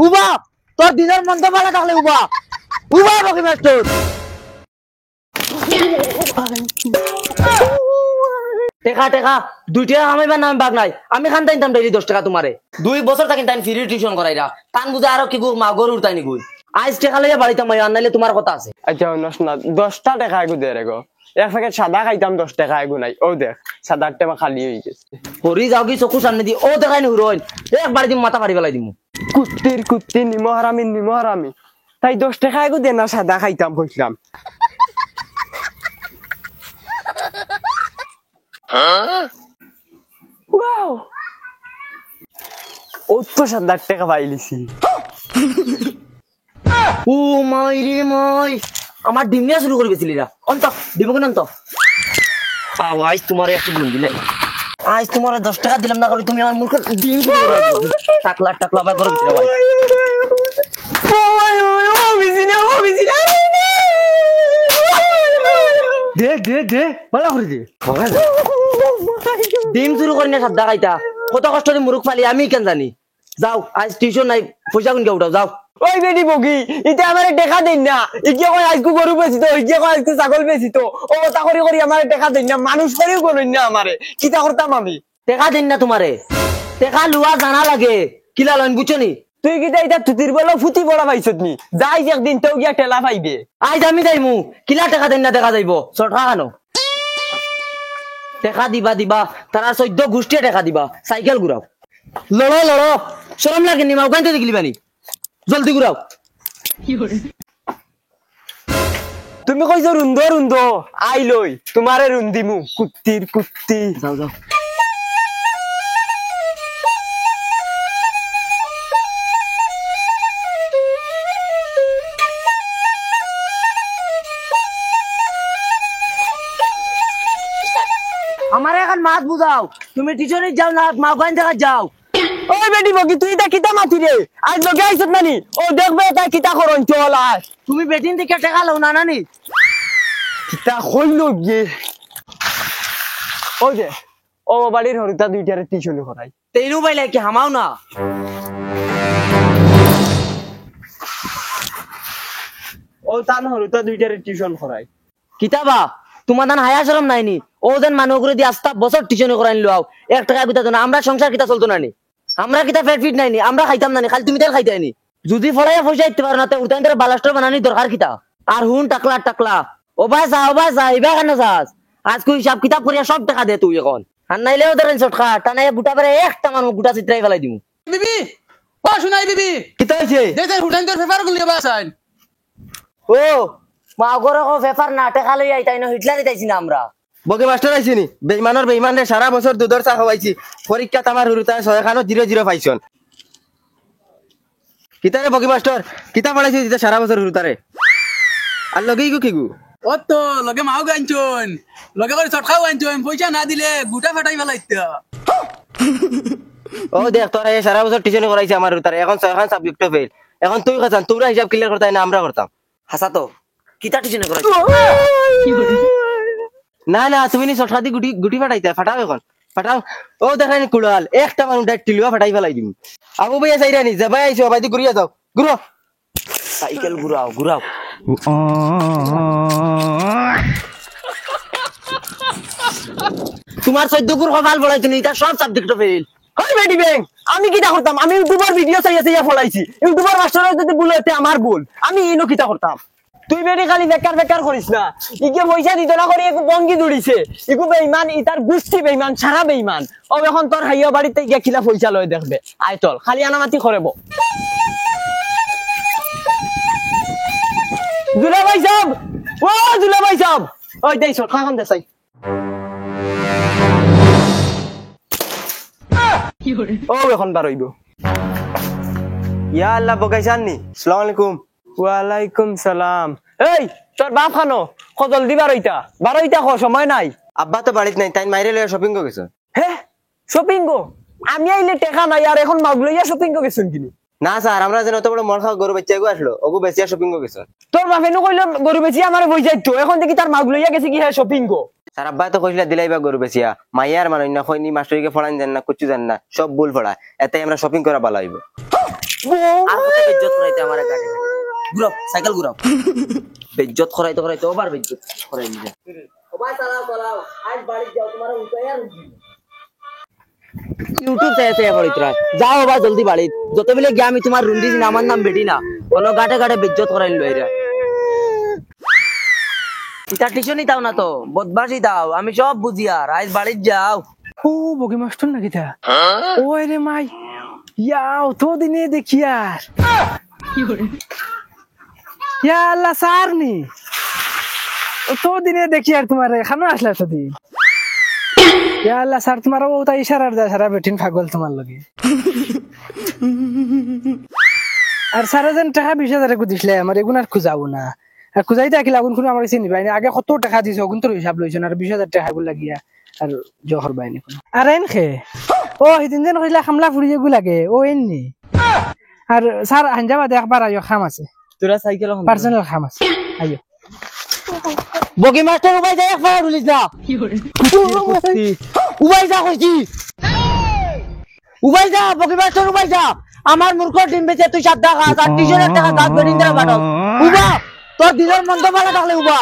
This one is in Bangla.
উবা তোর দিনের মন্দ ভালো থাকলে উবা উবা বকি মাস্টার টেকা টেকা 2 টাকা কামাইবার নাম বাগ নাই আমি খান তাইতাম ডেইলি 10 টাকা তোমারে 2 বছর থাকি তাই ফ্রি টিউশন করাইরা তান বুঝে আরো কি গো মা গরুর তাইনি গই আজ টাকা লইয়া বাড়িতে মাই আননাইলে তোমার কথা আছে আচ্ছা নস না 10টা টাকা আগু দে রে গো এক প্যাকেট সাদা খাইতাম 10 টাকা আগু নাই ও দেখ সাদার টাকা খালি হই গেছে হরি যাও কি চকু সামনে দি ও দেখাই নি হুরইন একবার দিম মাথা ফাড়ি ফেলাই দিমু কুত্তি নিমো হারামি তাই 10 টাকা আগু দে না সাদা খাইতাম কইলাম ওয়াও ও তো সাদা টাকা পাইলিছি ও মাই রে মাই আমার ডিম নিয়ে শুরু করে গেছিলিরা অন্ত দিব কেন অন্ত আজ তোমার একটু গুণ দিলে আজ তোমার 10 টাকা দিলাম না করে তুমি আমার মুখে ডিম টাকলা টাকলা বা করে দিতে ভাই ও বিজিনা দে ভালো করে দে ডিম শুরু করি না সাদা খাইতা কত কষ্ট দিয়ে মুরুখ ফালি আমি কেন জানি যাও আজ টিউশন নাই পয়সা কোন কে উঠাও যাও ওই বেটি বগি ইতে আমারে টাকা দেন না ইকে কই আজকু গরু বেচি তো ইকে কই আজকু ছাগল বেচি তো ও কথা করি আমারে টাকা দেন না মানুষ করিও কোন না আমারে কিটা করতাম আমি টাকা দেন না তোমারে টাকা লুয়া জানা লাগে কিলা লইন বুঝছনি তুই কিটা এটা তুতির বলো ফুটি বড় পাইছত নি যাই একদিন তো গিয়া ঠেলা পাইবে আজ আমি যাইমু কিলা টাকা দেন না দেখা যাইব চটকা কানো টাকা দিবা তারা 14 গোষ্ঠী টাকা দিবা সাইকেল ঘুরাও লড়ো শরম লাগে নি মাও কাইতে দেখলি বানি জলদি ঘুরাও তুমি কইছো রুন্দ আই লই তোমারে রুন্দিমু কুত্তি যাও আমার এখন মাত বুঝাও তুমি টিউশনে যাও না মা গান জায়গা যাও ওই বেটি বগি তুই এটা কিতা মাতি রে আজ লগে আইছত নানি ও দেখবে এটা কিতা করন চল আজ তুমি বেটিন থেকে টাকা লও না নানি কিতা হইল গিয়ে ওই যে ও বাড়ির হরিতা দুইটারে টিউশন করাই তেইনু বাইলে কি হামাও না ও তান হরিতা দুইটারে টিউশন করাই কিতাবা তোমার দান হায়া শরম নাইনি ও দেন মানুষ করে দিয়ে আস্তা বছর টিউশন করে আনলো 1 টাকা গুতা না আমরা সংসার কিতা চলতো নানি আমরা কিতা পেট ফিট নাইনি আমরা খাইতাম নানি খালি তুমি তেল খাইতাইনি যদি ফলাইয়া পয়সা দিতে পারো না তো উঠাইতে বালাস্টার বানানি দরকার কিতা আর হুন টাকলা ও ভাই যা ইবা কেন যাস আজ কই হিসাব কিতাব করিয়া সব টাকা দে তুই এখন আর নাইলেও ধরেন শর্টকা টানাই বুটা পারে একটা মানুষ গুটা চিত্রাই ফেলাই দিমু বিবি ও শুনাই বিবি কিতা হইছে দেখে হুটাইন তোর পেপার গুলি বাসাইন ও মা গরে কো পেপার না টাকা লই আইতাই না হিটলারি তাইছি না আমরা বগে মাস্টার আইছি নি বেঈমান রে সারা বছর দুধর চা খাওয়াইছি পরীক্ষা আমার হরুতা 6 খানো 0 পাইছন কিতারে বগে মাস্টার কিতা পড়াইছি দিতে সারা বছর হরুতারে আর লগেই গো কিগু ও তো লগে মাও গাইছন লগে করে চটকাও আনছন পয়সা না দিলে গুটা ফাটাই ফেলাইতা ও দেখ তোরা এই সারা বছর টিউশন করাইছি আমার হরুতারে এখন 6 খান সাবজেক্ট ফেল এখন তুই কাছান তোমরা হিসাব ক্লিয়ার করতাই না আমরা করতাম হাসা তো কিতা টিউশন করাই না তুমি নি সটকাতি গুটি ফাটাও এখন ফাটাও ও দেখানি কুড়াল একটা মানুষ ডাইরেক্ট টিলুয়া ফাটাই ফেলাই দিম আবু ভাইয়া চাইরানি যাবাই আইছো বাইদি ঘুরিয়া যাও ঘুরো সাইকেল ঘুরাও তোমার 14 গুর কপাল বড়াইছো নি এটা সব সাবজেক্ট ফেল ওই বেডি ব্যাং আমি কিটা করতাম আমি ইউটিউবার ভিডিও চাইয়া ফলাইছি ইউটিউবার মাস্টার যদি বলতে আমার ভুল আমি ইনো কিটা করতাম তুই বেডি খালি বেকার করিস না ইকে পয়সা দিত না করে একু বঙ্গি দড়িছে একু বেঈমান ইতার গুষ্টি বেঈমান সারা বেঈমান ও এখন তোর হাইয়া বাড়িতে গিয়া খিলা পয়সা লয় দেখবে আয় চল খালি আনামাতি করব দুলাভাই সাহেব ওই দেই সর খান দেসাই ও এখন বারইব ইয়া আল্লাহ বগাইছাননি আসসালামু আলাইকুম ওয়ালাইকুম সালাম এই তোর বাপ খানো কত জলদি বারইতা খ সময় নাই আব্বা তো বাড়িতে নাই তাই মাইরে লইয়া শপিং গো গেছে হে শপিং গো আমি আইলে টাকা নাই আর এখন মাগ লইয়া শপিং গো গেছুন কিনি না স্যার আমরা যেন অত বড় মন খাওয়া গরু বাচ্চা গো আসলো ওগো বেচিয়া শপিং গো গেছে তোর বাপে নো কইলো গরু বেচিয়া আমারে বই যাইতো এখন দেখি তার মাগ লইয়া গেছে কি হে শপিং গো স্যার আব্বা তো কইলা দিলাইবা গরু বেচিয়া মাইয়ার মানুষ না কইনি মাস্টারকে ফড়ান জান না কুচু জান না সব ভুল ফড়া এতে আমরা শপিং করা ভালো হইব আর কত বেজ্জত করাইতে আমার গাড়ি ঘুরাও সাইকেল ঘুরাও বেজ্জত করাইতে করাইতে ওবার বেজ্জত করাই দিবে সবাই চালাও চালাও আজ বাড়ি যাও তোমার উপায় আর ইউটিউব চাইতে পড়িতরা যাও বাবা জলদি বাড়ি যত বেলে গিয়ে আমি তোমার রুম দিছি না আমার নাম বেটি না কোন গাটে গাটে বেজ্জত করাই লইরা এটা টিউশনই দাও না তো বদমাশি দাও আমি সব বুঝি আর আজ বাড়ি যাও ও বগি মাস্টার নাকি তা ওই রে মাই ইয়াও তো দিনে দেখি আর ইয়া আল্লাহ স্যার নি তো দিনে দেখি আর তোমার এখানে আসলে তো দিন ইয়া আল্লাহ স্যার তোমার ও তাই ইশারার দা সারা বেটিন পাগল তোমার লগে আর সারা যেন টাকা 20,000 কো দিছলে আমার এগুন আর খুঁজাবো না আর খুঁজাইতে আকিল আগুন কোনো আমার চিনি পাইনি আগে কত টাকা দিছো অগুন তোর হিসাব লইছ আর 20,000 টাকা গুলো লাগিয়া আর জহর বাইনি কোন আর এন খে ও হিদিন যেন কইলা খামলা ফুড়িয়ে গু লাগে ও এননি আর স্যার আঞ্জাবা দেখবার আইও খাম আছে তোরা সাইকেল পার্সোনাল খাম আছে আইও বগি মাস্টার উবাই যা একবার রুলিস না উবাই যা কইছি উবাই যা বগি মাস্টার উবাই যা আমার মূর্খ টিম বেচে তুই 7 টাকা 3 টাকা গাছ বেরিয়ে বাটাও উবা তোর দিনের মন্দ ভালো থাকলে উবা